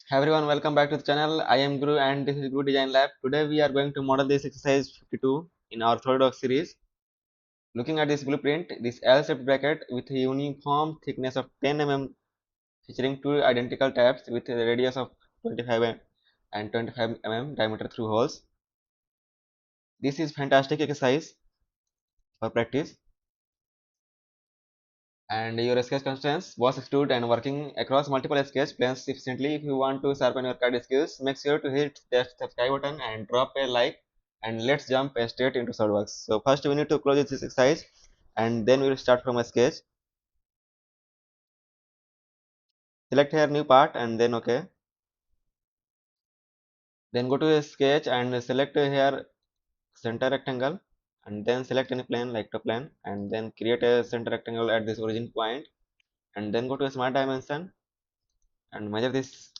Hi everyone, welcome back to the channel. I am Guru and this is Guru Design Lab. Today we are going to model this exercise 52 in our SOLIDWORKS series. Looking at this blueprint, this L-shaped bracket with a uniform thickness of 10 mm featuring two identical tabs with a radius of 25 mm and 25 mm diameter through holes. This is fantastic exercise for practice. And your sketch constraints, Boss-Extrude and working across multiple sketch planes efficiently. If you want to sharpen your CAD skills, make sure to hit that subscribe button and drop a like. And let's jump straight into SolidWorks. So first we need to close this exercise and then we will start from a sketch. Select here new part and then OK. Then go to a sketch and select here center rectangle and then select any plane like the plane and then create a center rectangle at this origin point and then go to a smart dimension and measure this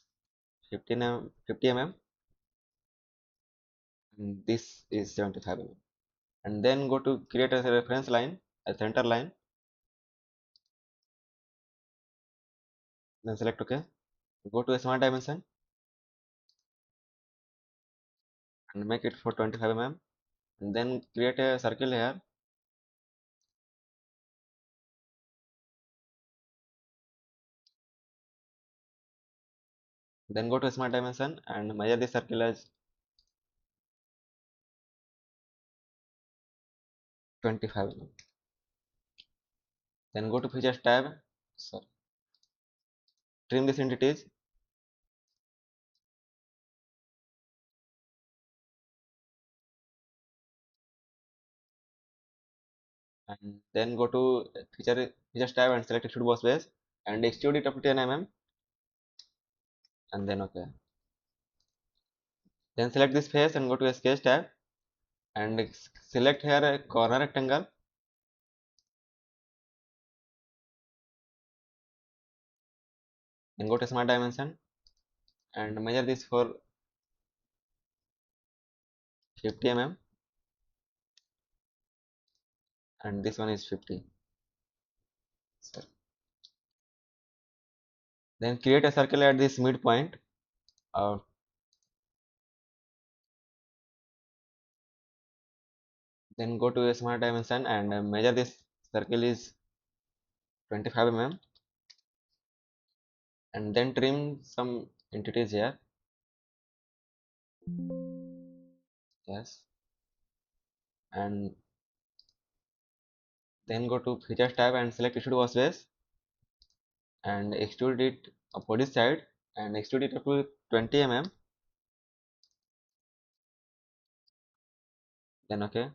50 mm and this is 75 mm. And then go to create a reference line, a center line, then select OK. Go to a smart dimension and make it for 25 mm and then create a circle here. Then go to a smart dimension and measure this circle as 25 mm. Then go to features tab, sorry, trim these entities and then go to features tab and select extrude boss base and extrude it up to 10 mm and then OK. Then select this face and go to a sketch tab and select here a corner rectangle. Then go to smart dimension and measure this for 50 mm and this one is 50. So then create a circle at this midpoint. Uh, then go to a smart dimension and measure this circle is 25 mm and then trim some entities here. Yes, and then go to features tab and select extrude boss base and extrude it opposite side and extrude it up to 20 mm. Then OK.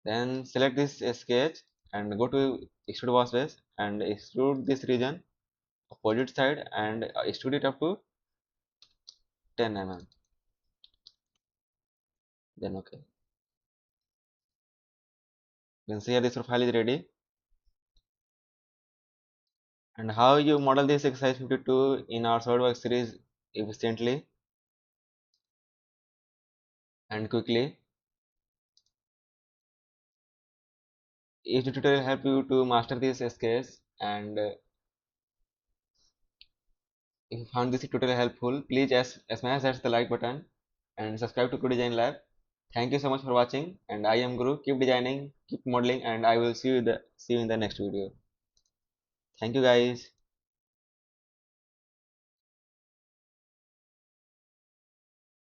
Then select this sketch and go to extrude boss base and extrude this region opposite side and extrude it up to 10 mm. Then OK. Then see here this profile is ready. And how you model this exercise 52 in our SolidWorks series efficiently and quickly. Each tutorial help you to master this skills and if you found this tutorial helpful, please smash that the like button and subscribe to Good Design Lab. Thank you so much for watching and I am Guru. Keep designing, keep modeling and I will see you in the next video. Thank you guys.